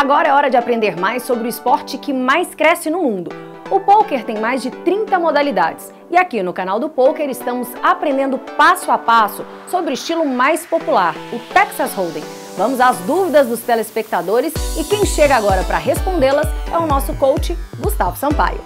Agora é hora de aprender mais sobre o esporte que mais cresce no mundo. O pôquer tem mais de 30 modalidades e aqui no canal do Pôquer estamos aprendendo passo a passo sobre o estilo mais popular, o Texas Hold'em. Vamos às dúvidas dos telespectadores e quem chega agora para respondê-las é o nosso coach, Gustavo Sampaio.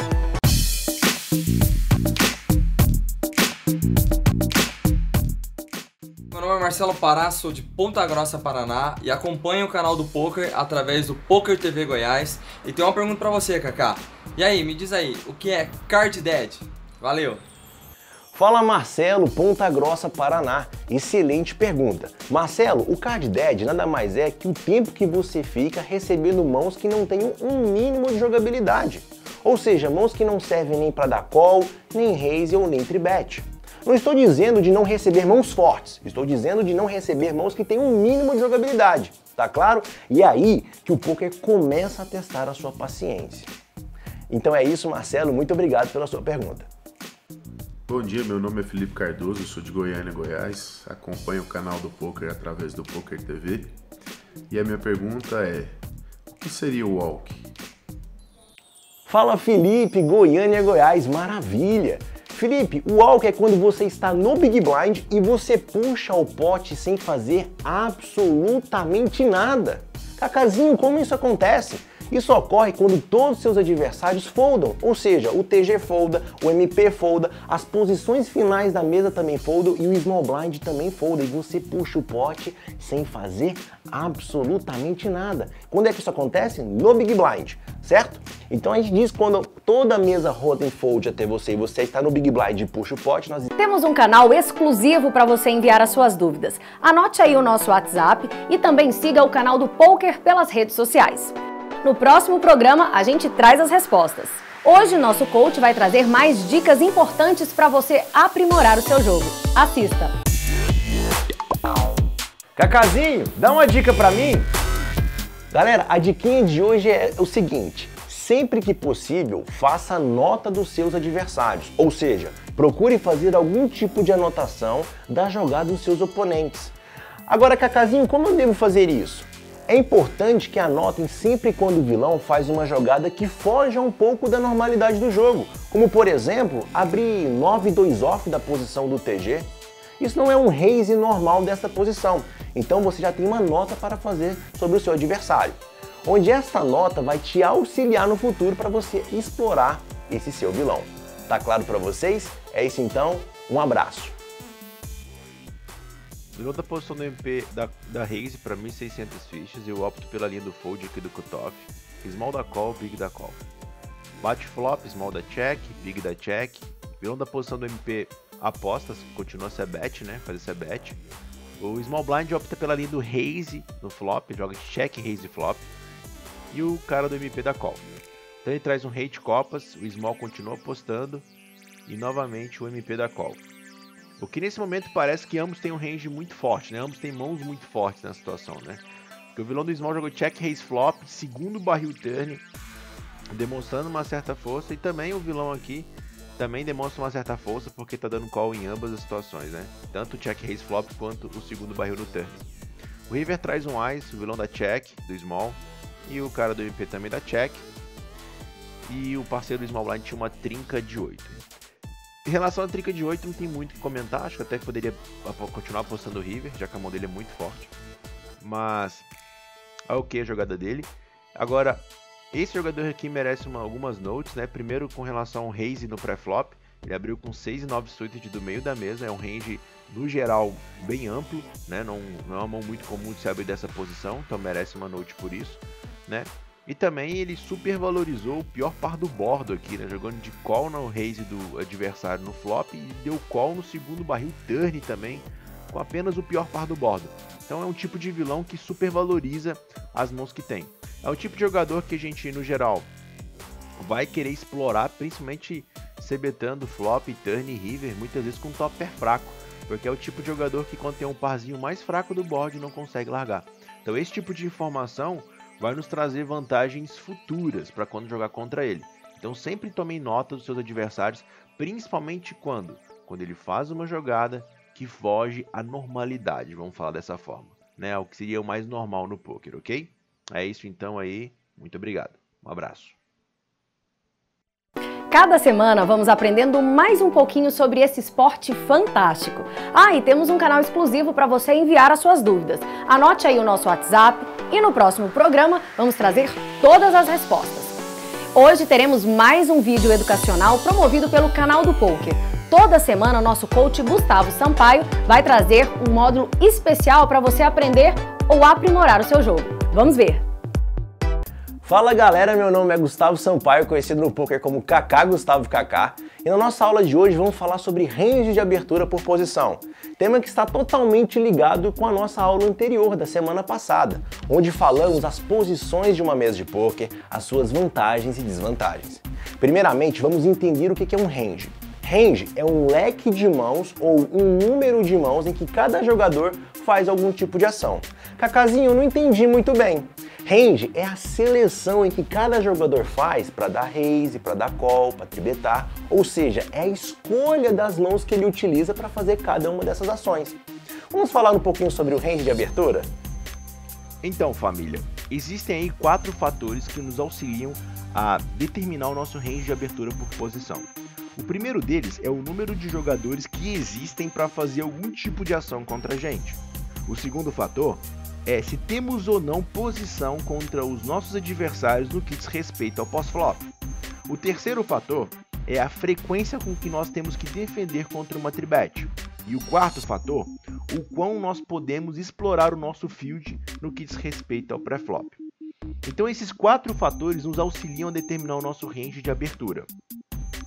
Meu nome é Marcelo Pará, sou de Ponta Grossa, Paraná e acompanho o canal do Pôquer através do Pôquer TV Goiás. E tem uma pergunta pra você, Kaká. E aí, me diz aí, o que é Card Dead? Valeu! Fala Marcelo, Ponta Grossa, Paraná. Excelente pergunta. Marcelo, o Card Dead nada mais é que o tempo que você fica recebendo mãos que não tenham um mínimo de jogabilidade. Ou seja, mãos que não servem nem para dar call, nem raise ou nem tribet. Não estou dizendo de não receber mãos fortes, estou dizendo de não receber mãos que têm um mínimo de jogabilidade, tá claro? E é aí que o pôquer começa a testar a sua paciência. Então é isso, Marcelo, muito obrigado pela sua pergunta. Bom dia, meu nome é Felipe Cardoso, sou de Goiânia, Goiás, acompanho o canal do Pôquer através do Pôquer TV. E a minha pergunta é, o que seria o walk? Fala Felipe, Goiânia, Goiás, maravilha! Felipe, o walk é quando você está no Big Blind e você puxa o pote sem fazer absolutamente nada. Cacazinho, como isso acontece? Isso ocorre quando todos os seus adversários foldam, ou seja, o TG folda, o MP folda, as posições finais da mesa também foldam e o Small Blind também folda e você puxa o pote sem fazer absolutamente nada. Quando é que isso acontece? No Big Blind, certo? Então a gente diz que quando toda a mesa roda em fold até você e você está no Big Blind e puxa o pote, nós... Temos um canal exclusivo para você enviar as suas dúvidas. Anote aí o nosso WhatsApp e também siga o canal do Pôquer pelas redes sociais. No próximo programa, a gente traz as respostas. Hoje, nosso coach vai trazer mais dicas importantes para você aprimorar o seu jogo. Assista! Cacazinho, dá uma dica para mim? Galera, a diquinha de hoje é o seguinte. Sempre que possível, faça nota dos seus adversários. Ou seja, procure fazer algum tipo de anotação da jogada dos seus oponentes. Agora, Cacazinho, como eu devo fazer isso? É importante que anotem sempre quando o vilão faz uma jogada que foge um pouco da normalidade do jogo, como por exemplo, abrir 9-2 off da posição do TG. Isso não é um raise normal dessa posição, então você já tem uma nota para fazer sobre o seu adversário, onde essa nota vai te auxiliar no futuro para você explorar esse seu vilão. Tá claro para vocês? É isso então, um abraço! Vilão da posição do MP da raise para 1600 fichas, eu opto pela linha do fold aqui do cutoff, small da call, big da call. Bate flop, small da check, big da check. Vilão da posição do MP apostas, continua a ser bet, né, fazer ser bet. O small blind opta pela linha do raise no flop, joga check, raise flop. E o cara do MP da call. Então ele traz um rate copas, o small continua apostando e novamente o MP da call. O que nesse momento parece que ambos têm um range muito forte, né? Ambos têm mãos muito fortes na situação, né? Porque o vilão do Small jogou check, raise, flop, segundo barril turn, demonstrando uma certa força. E também o vilão aqui também demonstra uma certa força, porque tá dando call em ambas as situações, né? Tanto o check, raise, flop, quanto o segundo barril no turn. O River traz um ice, o vilão da check, do Small, e o cara do MP também da check. E o parceiro do Small Blind tinha uma trinca de 8. Em relação à trinca de 8, não tem muito o que comentar, acho que até poderia continuar apostando o River, já que a mão dele é muito forte. Mas, ok a jogada dele. Agora, esse jogador aqui merece algumas notes, né? Primeiro, com relação ao raise no pré-flop, ele abriu com 6 e 9 suited do meio da mesa, é um range, no geral, bem amplo, né? Não é uma mão muito comum de se abrir dessa posição, então merece uma note por isso, né? E também ele supervalorizou o pior par do bordo aqui, né? Jogando de call no raise do adversário no flop e deu call no segundo barril turn também, com apenas o pior par do bordo. Então é um tipo de vilão que supervaloriza as mãos que tem. É um tipo de jogador que a gente, no geral, vai querer explorar, principalmente cebetando flop, turn e river, muitas vezes com top pair fraco, porque é o tipo de jogador que quando tem um parzinho mais fraco do board não consegue largar. Então esse tipo de informação vai nos trazer vantagens futuras para quando jogar contra ele. Então sempre tomem nota dos seus adversários, principalmente quando ele faz uma jogada que foge à normalidade, vamos falar dessa forma, né? O que seria o mais normal no poker, ok? É isso então aí, muito obrigado. Um abraço. Cada semana vamos aprendendo mais um pouquinho sobre esse esporte fantástico. E temos um canal exclusivo para você enviar as suas dúvidas. Anote aí o nosso WhatsApp e no próximo programa vamos trazer todas as respostas. Hoje teremos mais um vídeo educacional promovido pelo canal do Poker. Toda semana o nosso coach Gustavo Sampaio vai trazer um módulo especial para você aprender ou aprimorar o seu jogo. Vamos ver! Fala galera, meu nome é Gustavo Sampaio, conhecido no poker como Kaká Gustavo Kaká, e na nossa aula de hoje vamos falar sobre range de abertura por posição, tema que está totalmente ligado com a nossa aula anterior da semana passada, onde falamos as posições de uma mesa de poker, as suas vantagens e desvantagens. Primeiramente, vamos entender o que é um range. Range é um leque de mãos ou um número de mãos em que cada jogador faz algum tipo de ação. Cacazinho, eu não entendi muito bem. Range é a seleção em que cada jogador faz para dar raise, para dar call, para tribetar, ou seja, é a escolha das mãos que ele utiliza para fazer cada uma dessas ações. Vamos falar um pouquinho sobre o range de abertura? Então, família, existem aí 4 fatores que nos auxiliam a determinar o nosso range de abertura por posição. O primeiro deles é o número de jogadores que existem para fazer algum tipo de ação contra a gente. O segundo fator é se temos ou não posição contra os nossos adversários no que diz respeito ao pós-flop. O terceiro fator é a frequência com que nós temos que defender contra uma tribet. E o quarto fator, o quão nós podemos explorar o nosso field no que diz respeito ao pré-flop. Então esses 4 fatores nos auxiliam a determinar o nosso range de abertura.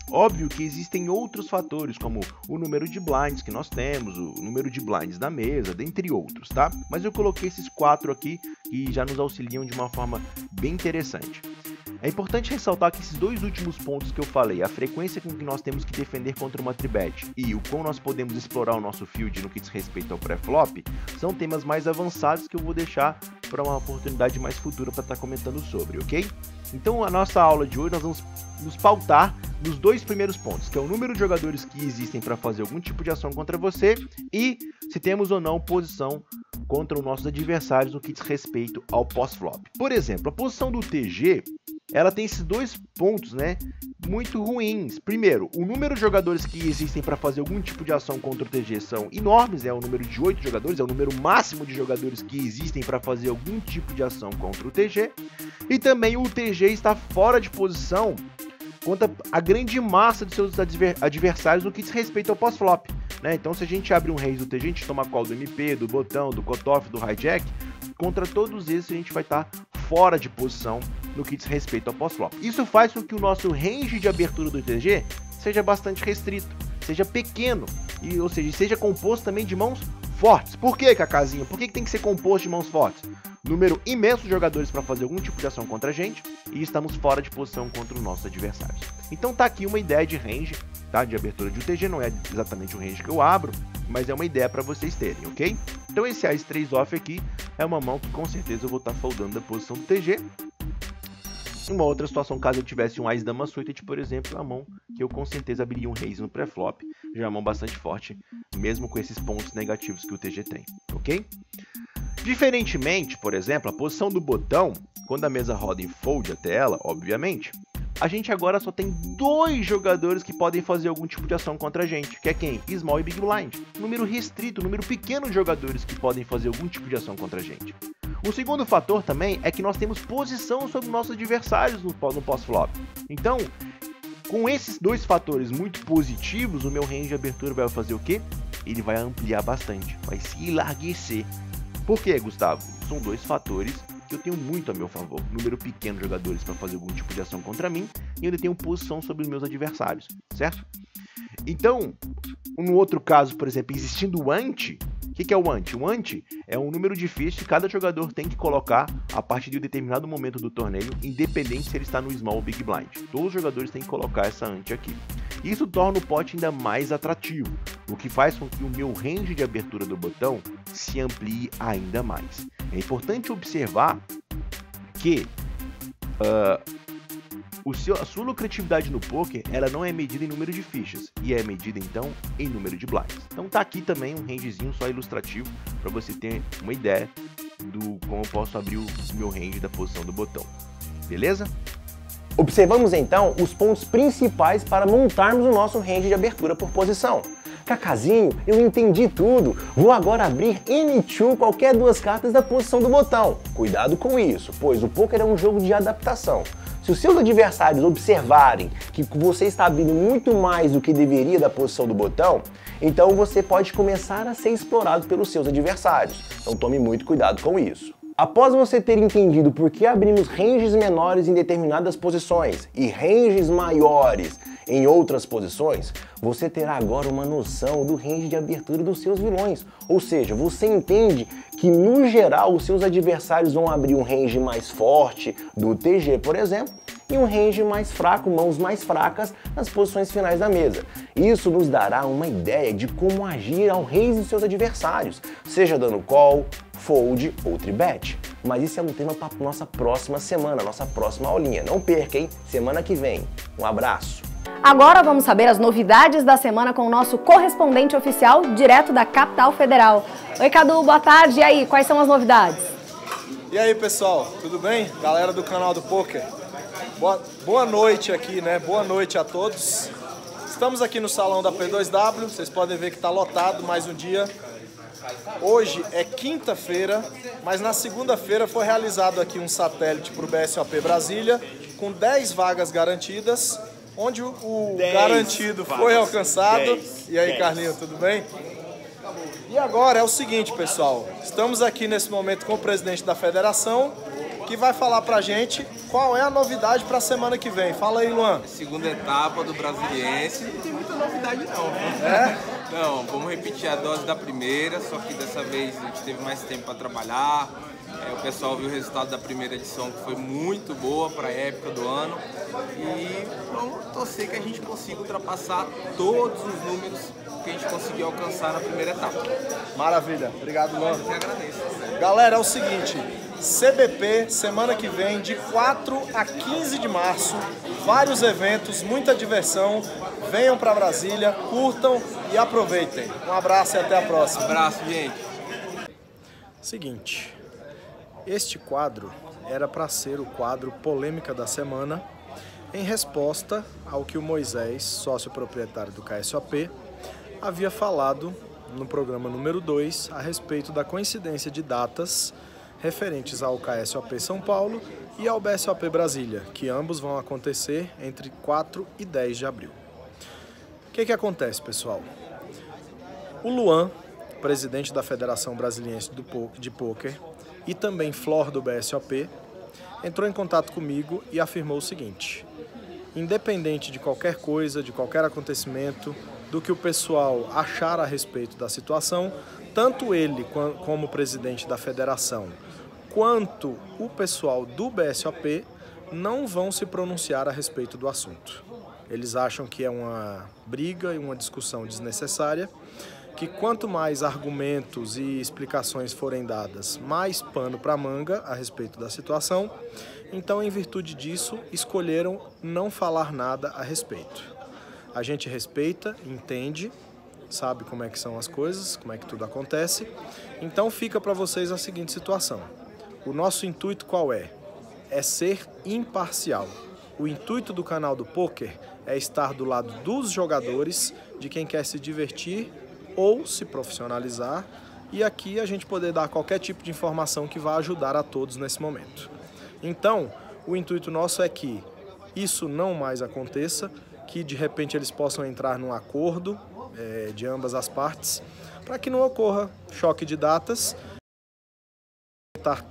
Óbvio que existem outros fatores, como o número de blinds que nós temos, o número de blinds da mesa, dentre outros, tá? Mas eu coloquei esses 4 aqui que já nos auxiliam de uma forma bem interessante. É importante ressaltar que esses 2 últimos pontos que eu falei, a frequência com que nós temos que defender contra uma tribet e o quão nós podemos explorar o nosso field no que diz respeito ao pré-flop, são temas mais avançados que eu vou deixar para uma oportunidade mais futura para estar comentando sobre, ok? Então a nossa aula de hoje nós vamos nos pautar nos 2 primeiros pontos, que é o número de jogadores que existem para fazer algum tipo de ação contra você e se temos ou não posição contra os nossos adversários no que diz respeito ao pós-flop. Por exemplo, a posição do TG, ela tem esses 2 pontos, né, muito ruins. Primeiro, o número de jogadores que existem para fazer algum tipo de ação contra o TG são enormes, é o número de 8 jogadores, é o número máximo de jogadores que existem para fazer algum tipo de ação contra o TG. E também o TG está fora de posição contra a grande massa de seus adversários no que diz respeito ao pós-flop, né? Então se a gente abre um raise do TG, a gente toma call do MP, do botão, do cutoff, do hijack, contra todos esses a gente vai estar fora de posição no que diz respeito ao pós-flop. Isso faz com que o nosso range de abertura do TG seja bastante restrito, seja pequeno, ou seja, seja composto também de mãos fortes. Por que, Cacazinho? Por que tem que ser composto de mãos fortes? Número imenso de jogadores para fazer algum tipo de ação contra a gente e estamos fora de posição contra os nossos adversários. Então tá aqui uma ideia de range, tá? De abertura de UTG, não é exatamente o range que eu abro, mas é uma ideia para vocês terem, ok? Então esse Ace 3 off aqui é uma mão que com certeza eu vou estar foldando da posição do TG. Uma outra situação, caso eu tivesse um Ace Dama Suited, por exemplo, é uma mão que eu com certeza abriria um raise no pré-flop, já é uma mão bastante forte, mesmo com esses pontos negativos que o TG tem, ok? Diferentemente, por exemplo, a posição do botão, quando a mesa roda em fold até ela, obviamente, a gente agora só tem 2 jogadores que podem fazer algum tipo de ação contra a gente, que é quem? Small e Big Blind. Número restrito, número pequeno de jogadores que podem fazer algum tipo de ação contra a gente. O segundo fator também é que nós temos posição sobre nossos adversários no pós-flop. Então, com esses 2 fatores muito positivos, o meu range de abertura vai fazer o quê? Ele vai ampliar bastante, vai se enlarguecer. Por quê, Gustavo? São 2 fatores que eu tenho muito a meu favor. Número pequeno de jogadores para fazer algum tipo de ação contra mim e eu ainda tenho posição sobre os meus adversários, certo? Então, no outro caso, por exemplo, existindo o ante, o que é o ante? O ante é um número de fichas que cada jogador tem que colocar a partir de um determinado momento do torneio, independente se ele está no small ou big blind. Todos os jogadores têm que colocar essa ante aqui. Isso torna o pote ainda mais atrativo, o que faz com que o meu range de abertura do botão se amplie ainda mais. É importante observar que a sua lucratividade no poker, ela não é medida em número de fichas, e é medida então em número de blinds. Então tá aqui também um rangezinho só ilustrativo para você ter uma ideia do como eu posso abrir o meu range da posição do botão. Beleza? Observamos então os pontos principais para montarmos o nosso range de abertura por posição. Cacazinho, eu entendi tudo. Vou agora abrir N2 qualquer duas cartas da posição do botão. Cuidado com isso, pois o poker é um jogo de adaptação. Se os seus adversários observarem que você está abrindo muito mais do que deveria da posição do botão, então você pode começar a ser explorado pelos seus adversários. Então tome muito cuidado com isso. Após você ter entendido por que abrimos ranges menores em determinadas posições e ranges maiores em outras posições, você terá agora uma noção do range de abertura dos seus vilões. Ou seja, você entende que no geral os seus adversários vão abrir um range mais forte do TG, por exemplo, e um range mais fraco, mãos mais fracas nas posições finais da mesa. Isso nos dará uma ideia de como agir ao raise dos seus adversários, seja dando call, fold ou tribet. Mas isso é um tema para nossa próxima semana, nossa próxima aulinha. Não perca, hein? Semana que vem. Um abraço! Agora vamos saber as novidades da semana com o nosso correspondente oficial, direto da Capital Federal. Oi, Cadu, boa tarde. E aí, quais são as novidades? E aí, pessoal, tudo bem? Galera do canal do Poker. Boa noite aqui, né? Boa noite a todos. Estamos aqui no salão da P2W, vocês podem ver que está lotado mais um dia. Hoje é quinta-feira, mas na segunda-feira foi realizado aqui um satélite para o BSOP Brasília, com 10 vagas garantidas, onde o garantido foi alcançado. E aí, Carlinhos, tudo bem? E agora é o seguinte, pessoal, estamos aqui nesse momento com o presidente da federação, que vai falar pra gente qual é a novidade pra semana que vem. Fala aí, Luan. Segunda etapa do Brasiliense, não tem muita novidade não. É? Não, vamos repetir a dose da primeira, só que dessa vez a gente teve mais tempo para trabalhar. O pessoal viu o resultado da primeira edição, que foi muito boa para a época do ano. E vamos torcer que a gente consiga ultrapassar todos os números que a gente conseguiu alcançar na primeira etapa. Maravilha. Obrigado, Luan. Eu agradeço. Galera, é o seguinte, CBP, semana que vem, de 4 a 15 de março, vários eventos, muita diversão. Venham para Brasília, curtam e aproveitem. Um abraço e até a próxima. Abraço, gente. Seguinte, este quadro era para ser o quadro Polêmica da Semana, em resposta ao que o Moisés, sócio proprietário do KSOP, havia falado no programa número 2 a respeito da coincidência de datas referentes ao KSOP São Paulo e ao BSOP Brasília, que ambos vão acontecer entre 4 e 10 de abril. O que acontece, pessoal? O Luan, presidente da Federação Brasiliense de Pôquer e também Flor do BSOP, entrou em contato comigo e afirmou o seguinte: independente de qualquer coisa, de qualquer acontecimento, do que o pessoal achar a respeito da situação, tanto ele como presidente da federação, quanto o pessoal do BSOP não vão se pronunciar a respeito do assunto. Eles acham que é uma briga e uma discussão desnecessária, que quanto mais argumentos e explicações forem dadas, mais pano para manga a respeito da situação. Então, em virtude disso, escolheram não falar nada a respeito. A gente respeita, entende, sabe como é que são as coisas, como é que tudo acontece. Então, fica para vocês a seguinte situação. O nosso intuito qual é? É ser imparcial. O intuito do canal do Poker é estar do lado dos jogadores, de quem quer se divertir ou se profissionalizar, e aqui a gente poder dar qualquer tipo de informação que vá ajudar a todos nesse momento. Então, o intuito nosso é que isso não mais aconteça, que de repente eles possam entrar num acordo de ambas as partes, para que não ocorra choque de datas,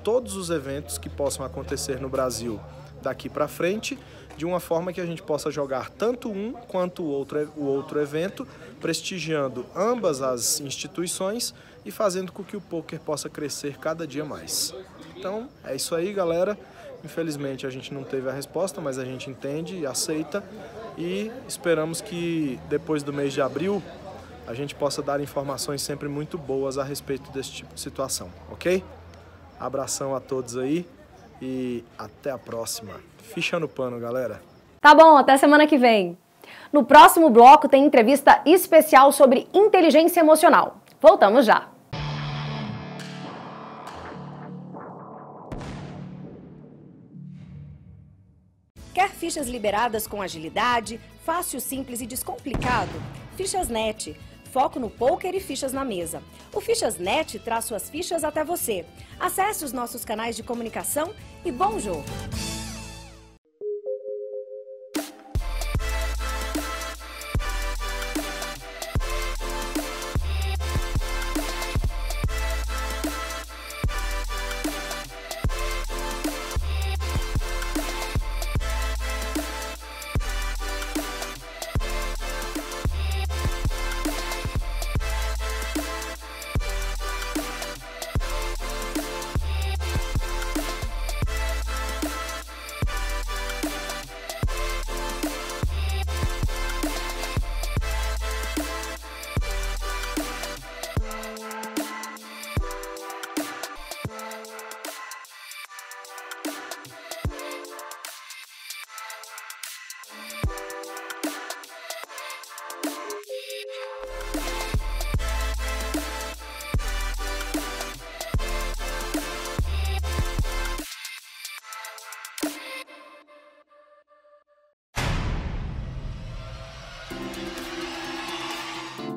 todos os eventos que possam acontecer no Brasil daqui para frente, de uma forma que a gente possa jogar tanto um quanto o outro evento, prestigiando ambas as instituições e fazendo com que o poker possa crescer cada dia mais. Então, é isso aí, galera. Infelizmente a gente não teve a resposta, mas a gente entende e aceita, e esperamos que depois do mês de abril a gente possa dar informações sempre muito boas a respeito desse tipo de situação, ok? Abração a todos aí e até a próxima. Ficha no pano, galera. Tá bom, até semana que vem. No próximo bloco tem entrevista especial sobre inteligência emocional. Voltamos já. Quer fichas liberadas com agilidade, fácil, simples e descomplicado? Fichas.net. Foco no pôquer e fichas na mesa. O Fichas.net traz suas fichas até você. Acesse os nossos canais de comunicação e bom jogo!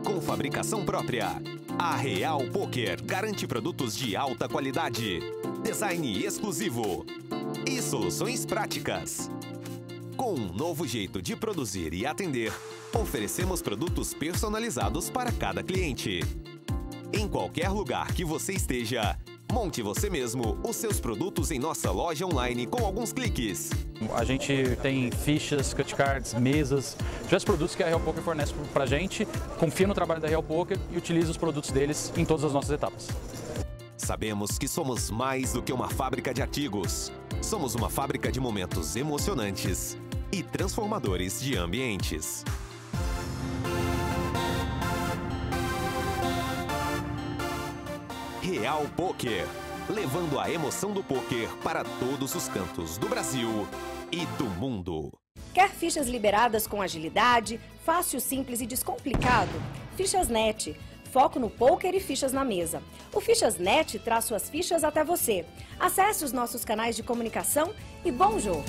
Com fabricação própria, a Real Poker garante produtos de alta qualidade, design exclusivo e soluções práticas. Com um novo jeito de produzir e atender, oferecemos produtos personalizados para cada cliente. Em qualquer lugar que você esteja, monte você mesmo os seus produtos em nossa loja online com alguns cliques. A gente tem fichas, cut cards, mesas, diversos produtos que a Real Poker fornece pra gente, confia no trabalho da Real Poker e utiliza os produtos deles em todas as nossas etapas. Sabemos que somos mais do que uma fábrica de artigos. Somos uma fábrica de momentos emocionantes e transformadores de ambientes. Real Poker, levando a emoção do poker para todos os cantos do Brasil e do mundo. Quer fichas liberadas com agilidade, fácil, simples e descomplicado? Fichas.net. Foco no pôquer e fichas na mesa. O Fichas.net traz suas fichas até você. Acesse os nossos canais de comunicação e bom jogo!